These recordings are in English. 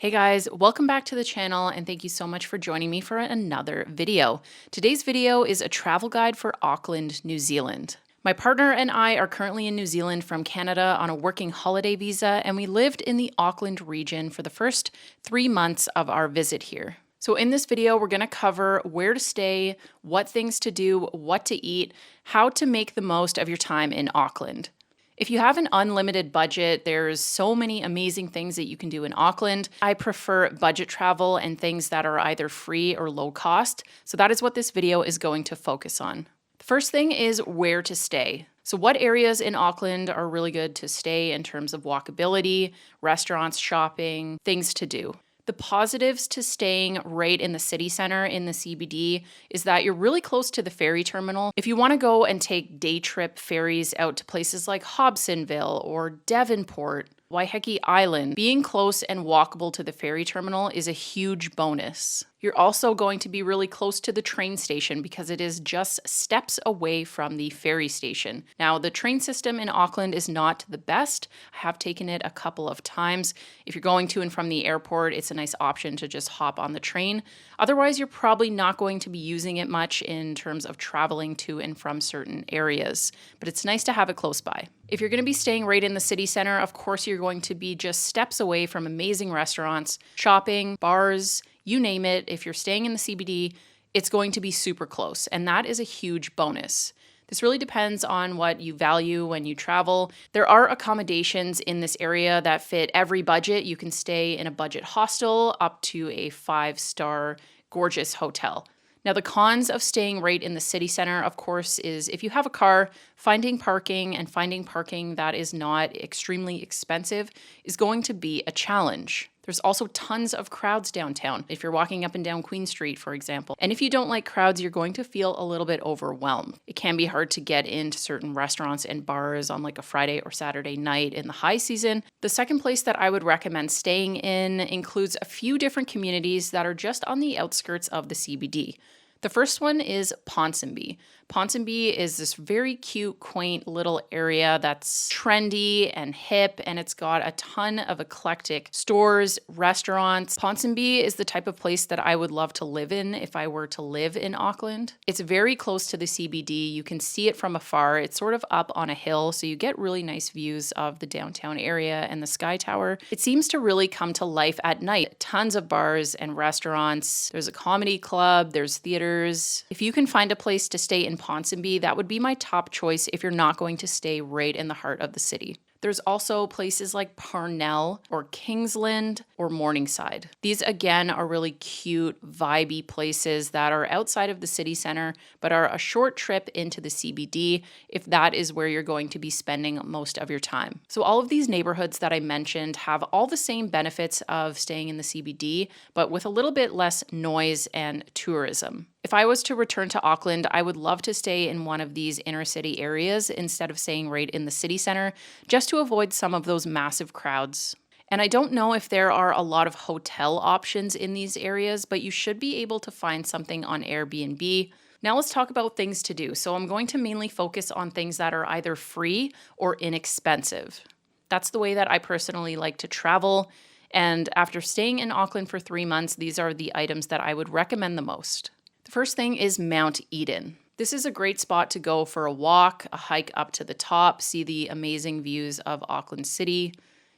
Hey guys, welcome back to the channel and thank you so much for joining me for another video. Today's video is a travel guide for Auckland, New Zealand. My partner and I are currently in New Zealand from Canada on a working holiday visa, and we lived in the Auckland region for the first 3 months of our visit here. So in this video, we're going to cover where to stay, what things to do, what to eat, how to make the most of your time in Auckland. If you have an unlimited budget, there's so many amazing things that you can do in Auckland. I prefer budget travel and things that are either free or low cost, so that is what this video is going to focus on. The first thing is where to stay. So what areas in Auckland are really good to stay in terms of walkability, restaurants, shopping, things to do? The positives to staying right in the city center in the CBD is that you're really close to the ferry terminal. If you want to go and take day trip ferries out to places like Hobsonville or Devonport, Waiheke Island, being close and walkable to the ferry terminal is a huge bonus. You're also going to be really close to the train station because it is just steps away from the ferry station. Now, the train system in Auckland is not the best. I have taken it a couple of times. If you're going to and from the airport, it's a nice option to just hop on the train. Otherwise, you're probably not going to be using it much in terms of traveling to and from certain areas, but it's nice to have it close by. If you're going to be staying right in the city center, of course, you're going to be just steps away from amazing restaurants, shopping, bars, you name it. If you're staying in the CBD, it's going to be super close, and that is a huge bonus. This really depends on what you value when you travel. There are accommodations in this area that fit every budget. You can stay in a budget hostel up to a 5-star gorgeous hotel. Now, the cons of staying right in the city center, of course, is if you have a car, finding parking that is not extremely expensive is going to be a challenge. There's also tons of crowds downtown if you're walking up and down Queen Street, for example. And if you don't like crowds, you're going to feel a little bit overwhelmed. It can be hard to get into certain restaurants and bars on like a Friday or Saturday night in the high season. The second place that I would recommend staying in includes a few different communities that are just on the outskirts of the CBD. The first one is Ponsonby. Ponsonby is this very cute, quaint little area that's trendy and hip, and it's got a ton of eclectic stores, restaurants. Ponsonby is the type of place that I would love to live in if I were to live in Auckland. It's very close to the CBD. You can see it from afar. It's sort of up on a hill, so you get really nice views of the downtown area and the Sky Tower. It seems to really come to life at night. Tons of bars and restaurants. There's a comedy club, there's theaters. If you can find a place to stay in Ponsonby, that would be my top choice if you're not going to stay right in the heart of the city. There's also places like Parnell or Kingsland or Morningside. These, again, are really cute, vibey places that are outside of the city center, but are a short trip into the CBD if that is where you're going to be spending most of your time. So all of these neighborhoods that I mentioned have all the same benefits of staying in the CBD, but with a little bit less noise and tourism. If I was to return to Auckland, I would love to stay in one of these inner city areas instead of staying right in the city center, just to avoid some of those massive crowds. And I don't know if there are a lot of hotel options in these areas, but you should be able to find something on Airbnb. Now let's talk about things to do. So I'm going to mainly focus on things that are either free or inexpensive. That's the way that I personally like to travel. And after staying in Auckland for 3 months, these are the items that I would recommend the most. The first thing is Mount Eden. This is a great spot to go for a walk, a hike up to the top, see the amazing views of Auckland City.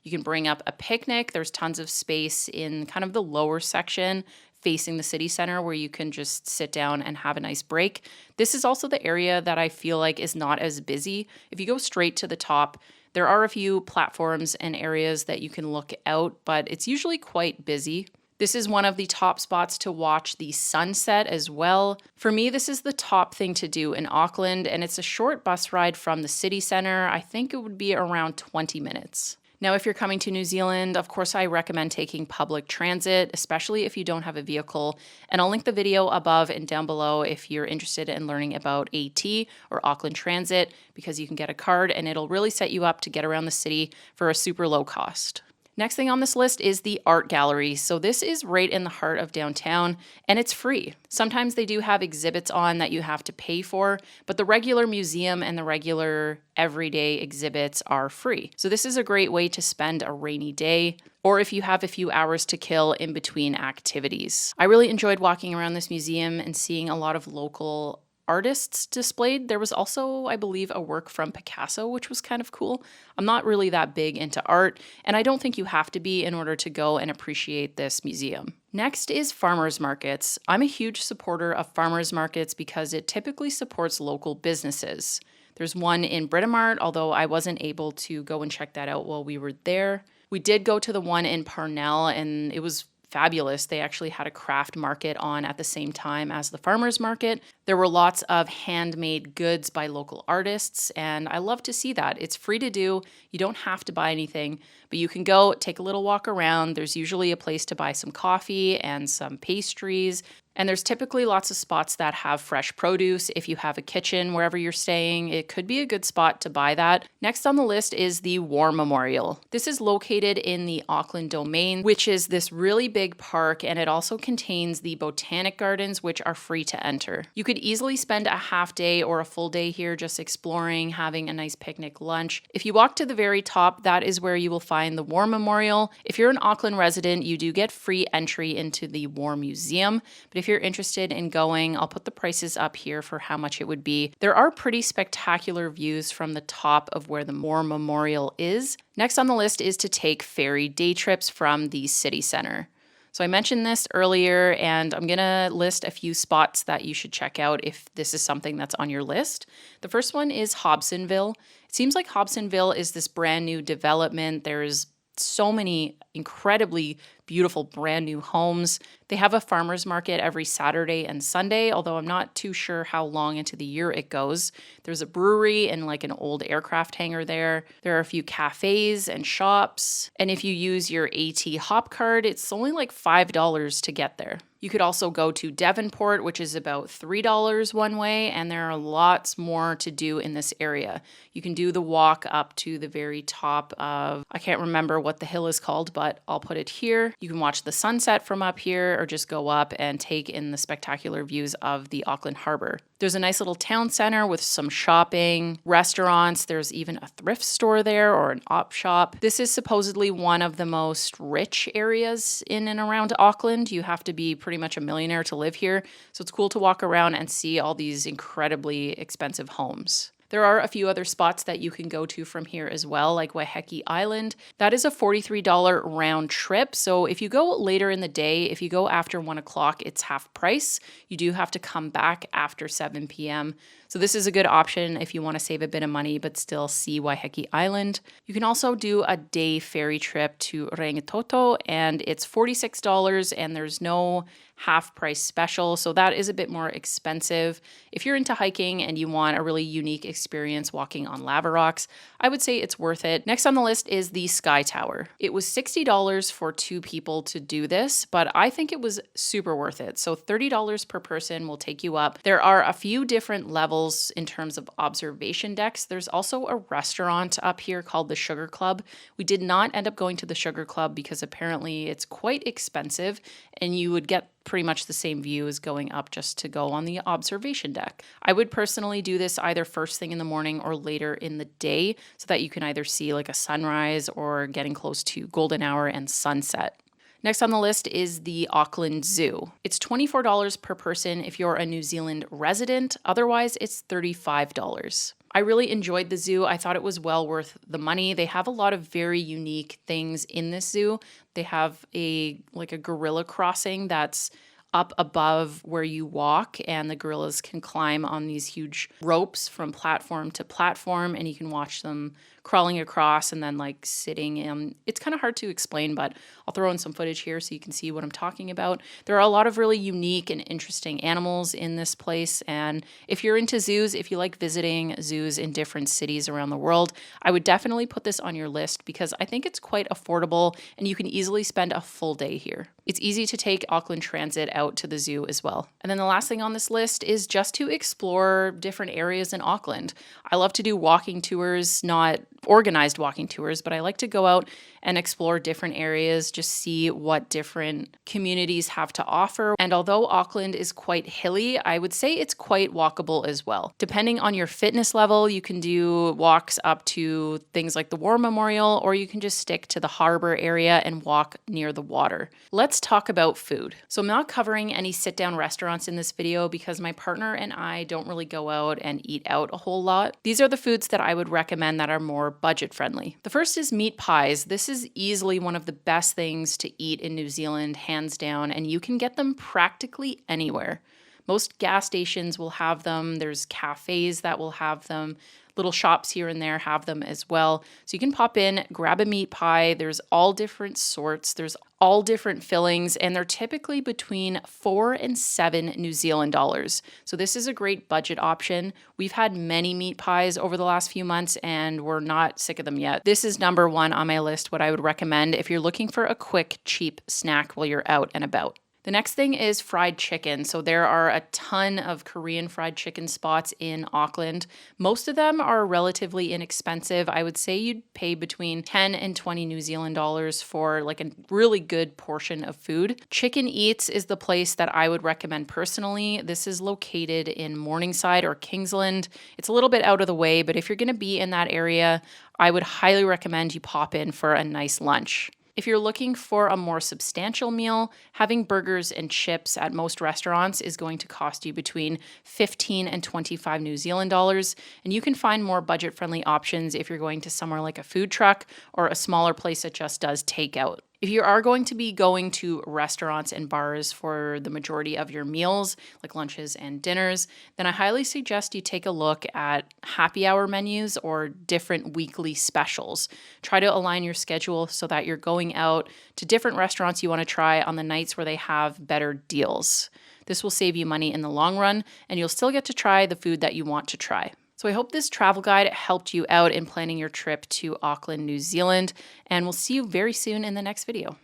You can bring up a picnic. There's tons of space in kind of the lower section facing the city center where you can just sit down and have a nice break. This is also the area that I feel like is not as busy. If you go straight to the top, there are a few platforms and areas that you can look out, but it's usually quite busy. This is one of the top spots to watch the sunset as well. For me, this is the top thing to do in Auckland, and it's a short bus ride from the city center. I think it would be around 20 minutes. Now, if you're coming to New Zealand, of course, I recommend taking public transit, especially if you don't have a vehicle. And I'll link the video above and down below if you're interested in learning about AT or Auckland Transit, because you can get a card and it'll really set you up to get around the city for a super low cost. Next thing on this list is the art gallery. So this is right in the heart of downtown and it's free. Sometimes they do have exhibits on that you have to pay for, but the regular museum and the regular everyday exhibits are free. So this is a great way to spend a rainy day, or if you have a few hours to kill in between activities. I really enjoyed walking around this museum and seeing a lot of local artists displayed. There was also, I believe, a work from Picasso, which was kind of cool. I'm not really that big into art, and I don't think you have to be in order to go and appreciate this museum. Next is farmers markets. I'm a huge supporter of farmers markets because it typically supports local businesses. There's one in Britomart, although I wasn't able to go and check that out while we were there. We did go to the one in Parnell, and it was fabulous. They actually had a craft market on at the same time as the farmers market. There were lots of handmade goods by local artists, and I love to see that. It's free to do. You don't have to buy anything, but you can go take a little walk around. There's usually a place to buy some coffee and some pastries. And there's typically lots of spots that have fresh produce. If you have a kitchen wherever you're staying, it could be a good spot to buy that. Next on the list is the War Memorial. This is located in the Auckland Domain, which is this really big park, and it also contains the botanic gardens, which are free to enter. You could easily spend a half day or a full day here just exploring, having a nice picnic lunch. If you walk to the very top, that is where you will find the War Memorial. If you're an Auckland resident, you do get free entry into the War Museum, but if you're interested in going, I'll put the prices up here for how much it would be. There are pretty spectacular views from the top of where the War Memorial is. Next on the list is to take ferry day trips from the city center. So I mentioned this earlier, and I'm going to list a few spots that you should check out if this is something that's on your list. The first one is Hobsonville. It seems like Hobsonville is this brand new development. There's so many incredibly beautiful brand new homes. They have a farmer's market every Saturday and Sunday, although I'm not too sure how long into the year it goes. There's a brewery and like an old aircraft hangar there. There are a few cafes and shops. And if you use your AT Hop card, it's only like $5 to get there. You could also go to Devonport, which is about $3 one way, and there are lots more to do in this area. You can do the walk up to the very top of, I can't remember what the hill is called, but I'll put it here. You can watch the sunset from up here or just go up and take in the spectacular views of the Auckland Harbor. There's a nice little town center with some shopping, restaurants. There's even a thrift store there or an op shop. This is supposedly one of the most rich areas in and around Auckland. You have to be pretty much a millionaire to live here. So it's cool to walk around and see all these incredibly expensive homes. There are a few other spots that you can go to from here as well, like Waiheke Island. That is a $43 round trip. So if you go later in the day, if you go after 1 o'clock, it's half price. You do have to come back after 7 p.m. So this is a good option if you want to save a bit of money but still see Waiheke Island. You can also do a day ferry trip to Rangitoto, and it's $46, and there's no half price special, so that is a bit more expensive. If you're into hiking and you want a really unique experience walking on lava rocks, I would say it's worth it. Next on the list is the Sky Tower. It was $60 for 2 people to do this, but I think it was super worth it. So $30 per person will take you up. There are a few different levels in terms of observation decks. There's also a restaurant up here called the Sugar Club. We did not end up going to the Sugar Club because apparently it's quite expensive and you would get pretty much the same view as going up just to go on the observation deck. I would personally do this either first thing in the morning or later in the day so that you can either see like a sunrise or getting close to golden hour and sunset. Next on the list is the Auckland Zoo. It's $24 per person if you're a New Zealand resident. Otherwise, it's $35. I really enjoyed the zoo. I thought it was well worth the money. They have a lot of very unique things in this zoo. They have a gorilla crossing that's up above where you walk, and the gorillas can climb on these huge ropes from platform to platform, and you can watch them crawling across and then like sitting in. It's kind of hard to explain, but I'll throw in some footage here so you can see what I'm talking about. There are a lot of really unique and interesting animals in this place, and if you're into zoos, if you like visiting zoos in different cities around the world, I would definitely put this on your list because I think it's quite affordable and you can easily spend a full day here. It's easy to take Auckland Transit out to the zoo as well. And then the last thing on this list is just to explore different areas in Auckland. I love to do walking tours, not organized walking tours, but I like to go out and explore different areas, just see what different communities have to offer. And although Auckland is quite hilly, I would say it's quite walkable as well. Depending on your fitness level, you can do walks up to things like the War Memorial, or you can just stick to the harbor area and walk near the water. Let's talk about food. So I'm not covering any sit-down restaurants in this video because my partner and I don't really go out and eat out a whole lot. These are the foods that I would recommend that are more budget friendly. The first is meat pies. This is easily one of the best things to eat in New Zealand, hands down, and you can get them practically anywhere. Most gas stations will have them. There's cafes that will have them. Little shops here and there have them as well. So you can pop in, grab a meat pie. There's all different sorts. There's all different fillings, and they're typically between 4 and 7 New Zealand dollars. So this is a great budget option. We've had many meat pies over the last few months, and we're not sick of them yet. This is number one on my list, what I would recommend if you're looking for a quick, cheap snack while you're out and about. The next thing is fried chicken. So there are a ton of Korean fried chicken spots in Auckland. Most of them are relatively inexpensive. I would say you'd pay between 10 and 20 New Zealand dollars for like a really good portion of food. Chicken Eats is the place that I would recommend personally. This is located in Morningside or Kingsland. It's a little bit out of the way, but if you're going to be in that area, I would highly recommend you pop in for a nice lunch. If you're looking for a more substantial meal, having burgers and chips at most restaurants is going to cost you between 15 and 25 New Zealand dollars, and you can find more budget-friendly options if you're going to somewhere like a food truck or a smaller place that just does takeout. If you are going to be going to restaurants and bars for the majority of your meals, like lunches and dinners, then I highly suggest you take a look at happy hour menus or different weekly specials. Try to align your schedule so that you're going out to different restaurants you want to try on the nights where they have better deals. This will save you money in the long run, and you'll still get to try the food that you want to try. So I hope this travel guide helped you out in planning your trip to Auckland, New Zealand, and we'll see you very soon in the next video.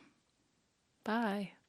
Bye.